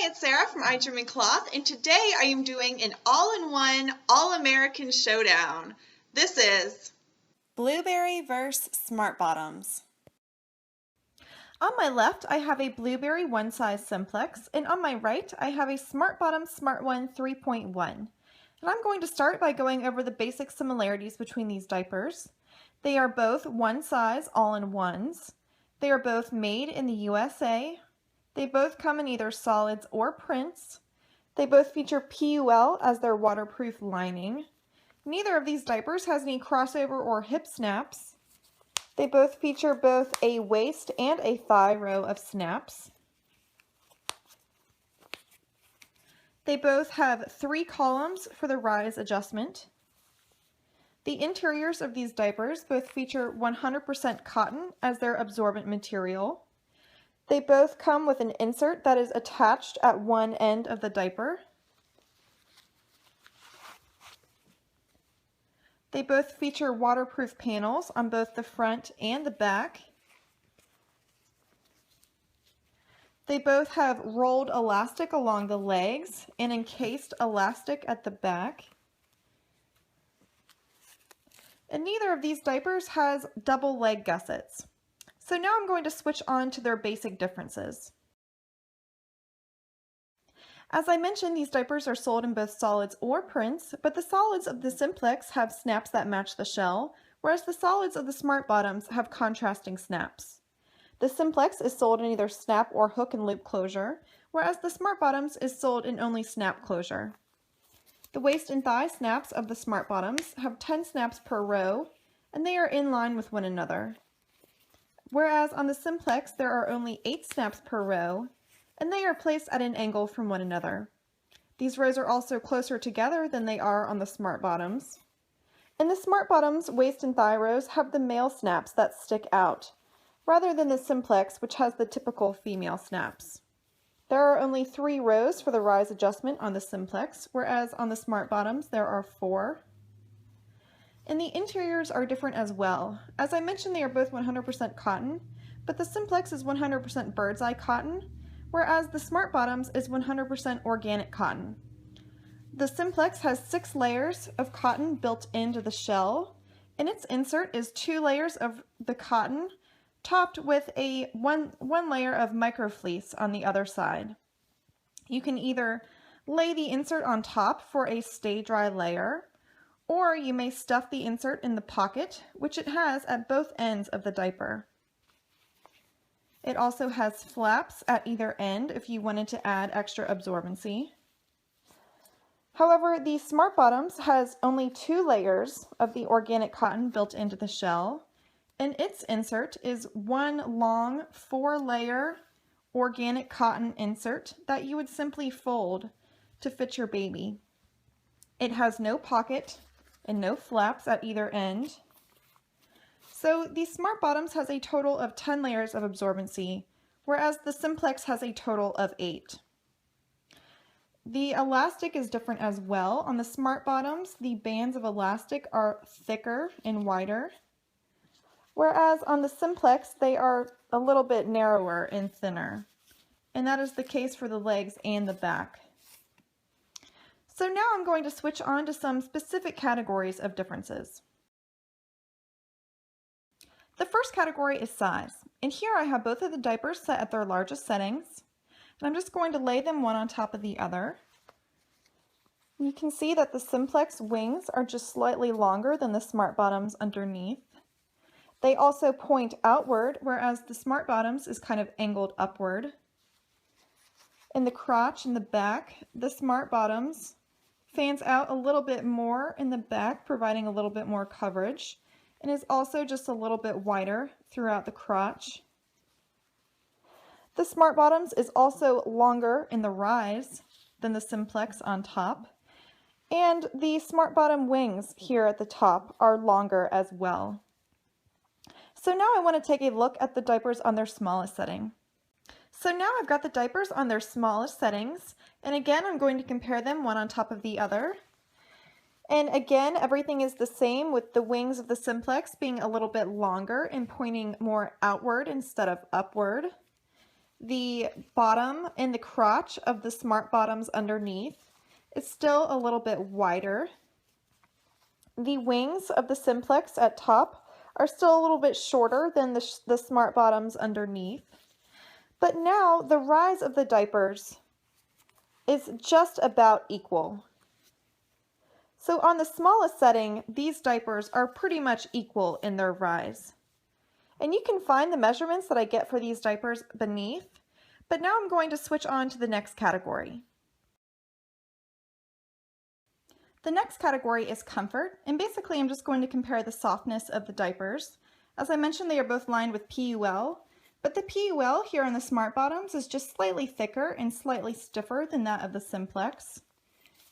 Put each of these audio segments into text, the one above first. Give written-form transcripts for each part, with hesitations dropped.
it's Sarah from Cloth, and today I am doing an all-in-one, all-American showdown. This is Blueberry vs. Smart Bottoms. On my left, I have a Blueberry 1-size Simplex, and on my right, I have a Smart Bottom Smart One 3.1. And I'm going to start by going over the basic similarities between these diapers. They are both 1-size all-in-ones. They are both made in the USA. They both come in either solids or prints. They both feature PUL as their waterproof lining. Neither of these diapers has any crossover or hip snaps. They both feature both a waist and a thigh row of snaps. They both have 3 columns for the rise adjustment. The interiors of these diapers both feature 100% cotton as their absorbent material. They both come with an insert that is attached at one end of the diaper. They both feature waterproof panels on both the front and the back. They both have rolled elastic along the legs and encased elastic at the back. And neither of these diapers has double leg gussets. So now I'm going to switch on to their basic differences. As I mentioned, these diapers are sold in both solids or prints, but the solids of the Simplex have snaps that match the shell, whereas the solids of the Smart Bottoms have contrasting snaps. The Simplex is sold in either snap or hook and loop closure, whereas the Smart Bottoms is sold in only snap closure. The waist and thigh snaps of the Smart Bottoms have 10 snaps per row, and they are in line with one another. Whereas on the Simplex there are only 8 snaps per row, and they are placed at an angle from one another. These rows are also closer together than they are on the Smart Bottoms. In the Smart Bottoms, waist and thigh rows have the male snaps that stick out, rather than the Simplex, which has the typical female snaps. There are only 3 rows for the rise adjustment on the Simplex, whereas on the Smart Bottoms there are 4. And the interiors are different as well. As I mentioned, they are both 100% cotton, but the Simplex is 100% bird's eye cotton, whereas the Smart Bottoms is 100% organic cotton. The Simplex has 6 layers of cotton built into the shell, and its insert is 2 layers of the cotton topped with a one layer of microfleece on the other side. You can either lay the insert on top for a stay dry layer, or you may stuff the insert in the pocket, which it has at both ends of the diaper. It also has flaps at either end if you wanted to add extra absorbency. However, the Smart Bottoms has only 2 layers of the organic cotton built into the shell, and its insert is one long 4-layer organic cotton insert that you would simply fold to fit your baby. It has no pocket and no flaps at either end. So the Smart Bottoms has a total of 10 layers of absorbency, whereas the Simplex has a total of 8. The elastic is different as well. On the Smart Bottoms, the bands of elastic are thicker and wider, whereas on the Simplex, they are a little bit narrower and thinner. And that is the case for the legs and the back. So now I'm going to switch on to some specific categories of differences. The first category is size, and here I have both of the diapers set at their largest settings, and I'm just going to lay them one on top of the other. You can see that the Simplex wings are just slightly longer than the Smart Bottoms underneath. They also point outward, whereas the Smart Bottoms is kind of angled upward. In the crotch in the back, the Smart Bottoms fans out a little bit more in the back, providing a little bit more coverage, and is also just a little bit wider throughout the crotch. The Smart Bottoms is also longer in the rise than the Simplex on top, and the Smart Bottom wings here at the top are longer as well. So now I want to take a look at the diapers on their smallest setting. So now I've got the diapers on their smallest settings, and again I'm going to compare them one on top of the other. And again, everything is the same, with the wings of the Simplex being a little bit longer and pointing more outward instead of upward. The bottom and the crotch of the smart bottoms underneath is still a little bit wider. The wings of the Simplex at top are still a little bit shorter than the smart bottoms underneath. But now the rise of the diapers is just about equal. So on the smallest setting, these diapers are pretty much equal in their rise. And you can find the measurements that I get for these diapers beneath, but now I'm going to switch on to the next category. The next category is comfort, and basically I'm just going to compare the softness of the diapers. As I mentioned, they are both lined with PUL, but the PUL here on the smart bottoms is just slightly thicker and slightly stiffer than that of the Simplex.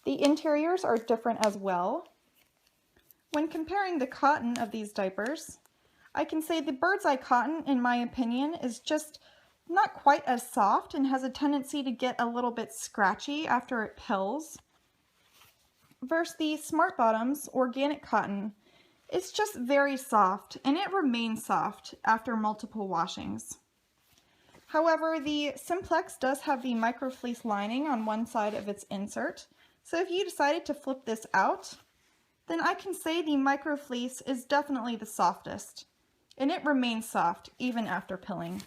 The interiors are different as well. When comparing the cotton of these diapers, I can say the Bird's Eye cotton, in my opinion, is just not quite as soft and has a tendency to get a little bit scratchy after it pills. Versus the Smart Bottoms organic cotton, it's just very soft and it remains soft after multiple washings. However, the Simplex does have the microfleece lining on one side of its insert, so if you decided to flip this out, then I can say the microfleece is definitely the softest. And it remains soft even after pilling.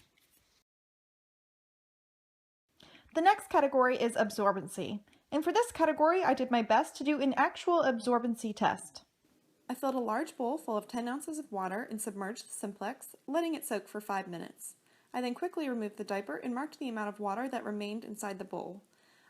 The next category is absorbency, and for this category I did my best to do an actual absorbency test. I filled a large bowl full of 10 ounces of water and submerged the Simplex, letting it soak for 5 minutes. I then quickly removed the diaper and marked the amount of water that remained inside the bowl.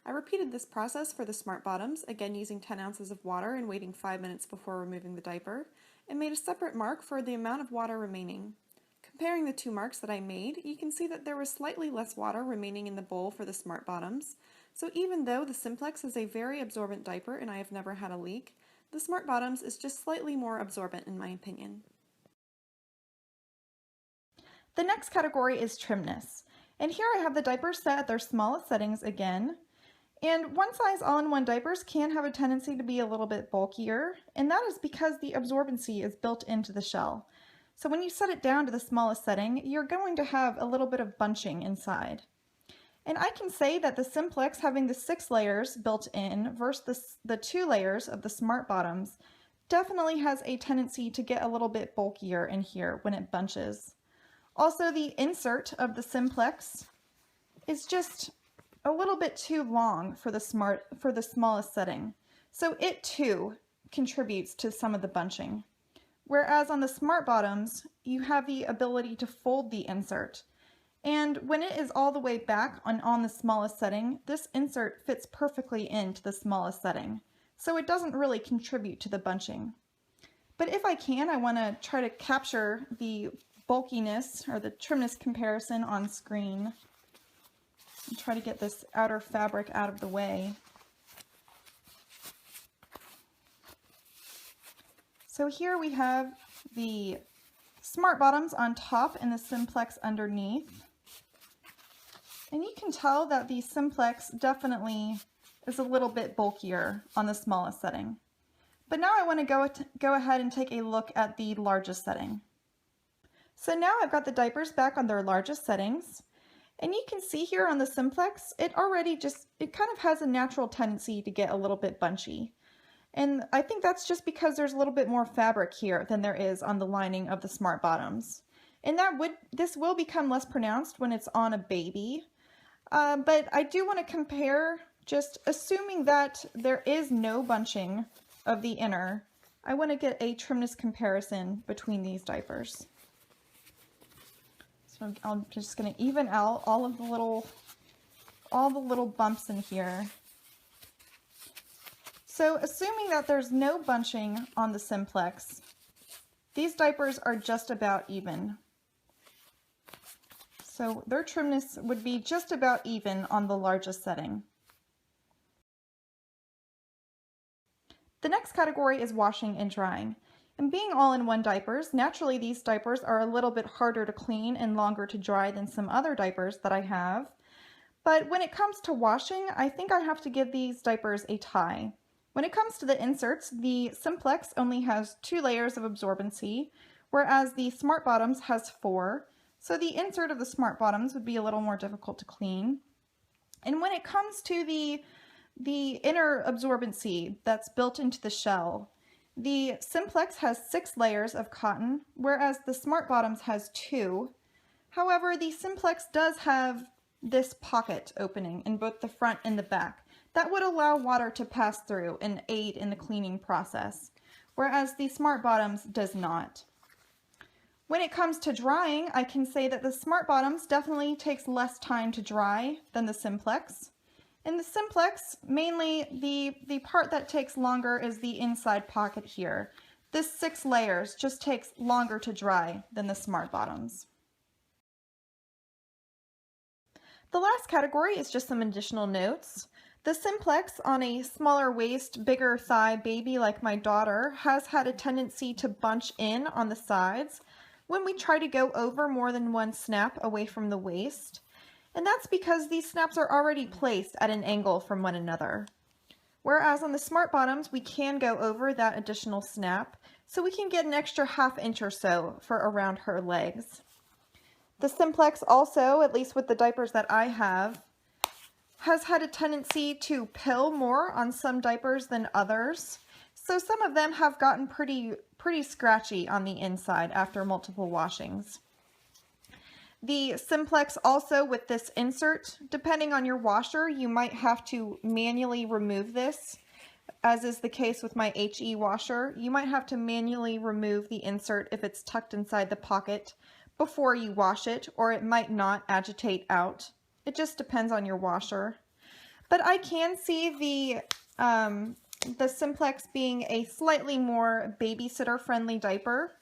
I repeated this process for the Smart Bottoms, again using 10 ounces of water and waiting 5 minutes before removing the diaper, and made a separate mark for the amount of water remaining. Comparing the two marks that I made, you can see that there was slightly less water remaining in the bowl for the Smart Bottoms, so even though the Simplex is a very absorbent diaper and I have never had a leak, the Smart Bottoms is just slightly more absorbent in my opinion. The next category is trimness, and here I have the diapers set at their smallest settings again. And one size all-in-one diapers can have a tendency to be a little bit bulkier, and that is because the absorbency is built into the shell. So when you set it down to the smallest setting, you're going to have a little bit of bunching inside. And I can say that the Simplex having the 6 layers built in versus the 2 layers of the Smart Bottoms definitely has a tendency to get a little bit bulkier in here when it bunches. Also, the insert of the Simplex is just a little bit too long for the smallest setting, so it too contributes to some of the bunching. Whereas on the Smart Bottoms, you have the ability to fold the insert, and when it is all the way back on the smallest setting, this insert fits perfectly into the smallest setting, so it doesn't really contribute to the bunching. But if I can, I want to try to capture the bulkiness or the trimness comparison on screen. Try to get this outer fabric out of the way. So here we have the Smart Bottoms on top and the Simplex underneath. And you can tell that the Simplex definitely is a little bit bulkier on the smallest setting. But now I want to go ahead and take a look at the largest setting. So now I've got the diapers back on their largest settings. And you can see here on the Simplex, it kind of has a natural tendency to get a little bit bunchy. And I think that's just because there's a little bit more fabric here than there is on the lining of the Smart Bottoms. And this will become less pronounced when it's on a baby. But I do want to compare, just assuming that there is no bunching of the inner, I want to get a trimness comparison between these diapers. So I'm just going to even out all the little bumps in here. So assuming that there's no bunching on the Simplex, these diapers are just about even. So their trimness would be just about even on the largest setting. The next category is washing and drying. And being all-in-one diapers, naturally these diapers are a little bit harder to clean and longer to dry than some other diapers that I have. But when it comes to washing, I think I have to give these diapers a tie. When it comes to the inserts, the Simplex only has 2 layers of absorbency, whereas the Smart Bottoms has 4. So the insert of the Smart Bottoms would be a little more difficult to clean. And when it comes to the inner absorbency that's built into the shell, the Simplex has 6 layers of cotton, whereas the Smart Bottoms has 2. However, the Simplex does have this pocket opening in both the front and the back that would allow water to pass through and aid in the cleaning process, whereas the Smart Bottoms does not. When it comes to drying, I can say that the Smart Bottoms definitely takes less time to dry than the Simplex. In the Simplex, mainly the part that takes longer is the inside pocket here. This 6 layers just takes longer to dry than the Smart Bottoms. The last category is just some additional notes. The Simplex on a smaller waist, bigger thigh baby like my daughter has had a tendency to bunch in on the sides when we try to go over more than one snap away from the waist. And that's because these snaps are already placed at an angle from one another. Whereas on the Smart Bottoms, we can go over that additional snap, so we can get an extra ½ inch or so for around her legs. The Simplex also, at least with the diapers that I have, has had a tendency to pill more on some diapers than others. So some of them have gotten pretty scratchy on the inside after multiple washings. The Simplex also with this insert, depending on your washer, you might have to manually remove this. As is the case with my HE washer, you might have to manually remove the insert if it's tucked inside the pocket before you wash it, or it might not agitate out. It just depends on your washer. But I can see the Simplex being a slightly more babysitter friendly diaper,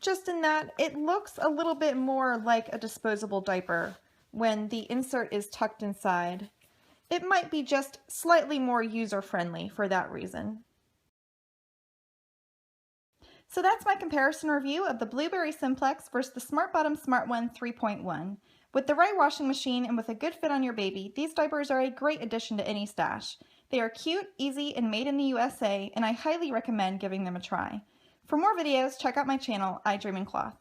just in that it looks a little bit more like a disposable diaper when the insert is tucked inside. It might be just slightly more user friendly for that reason. So that's my comparison review of the Blueberry Simplex versus the Smart Bottom Smart One 3.1. With the right washing machine and with a good fit on your baby, these diapers are a great addition to any stash. They are cute, easy, and made in the USA, and I highly recommend giving them a try. For more videos, check out my channel, I Dream in Cloth.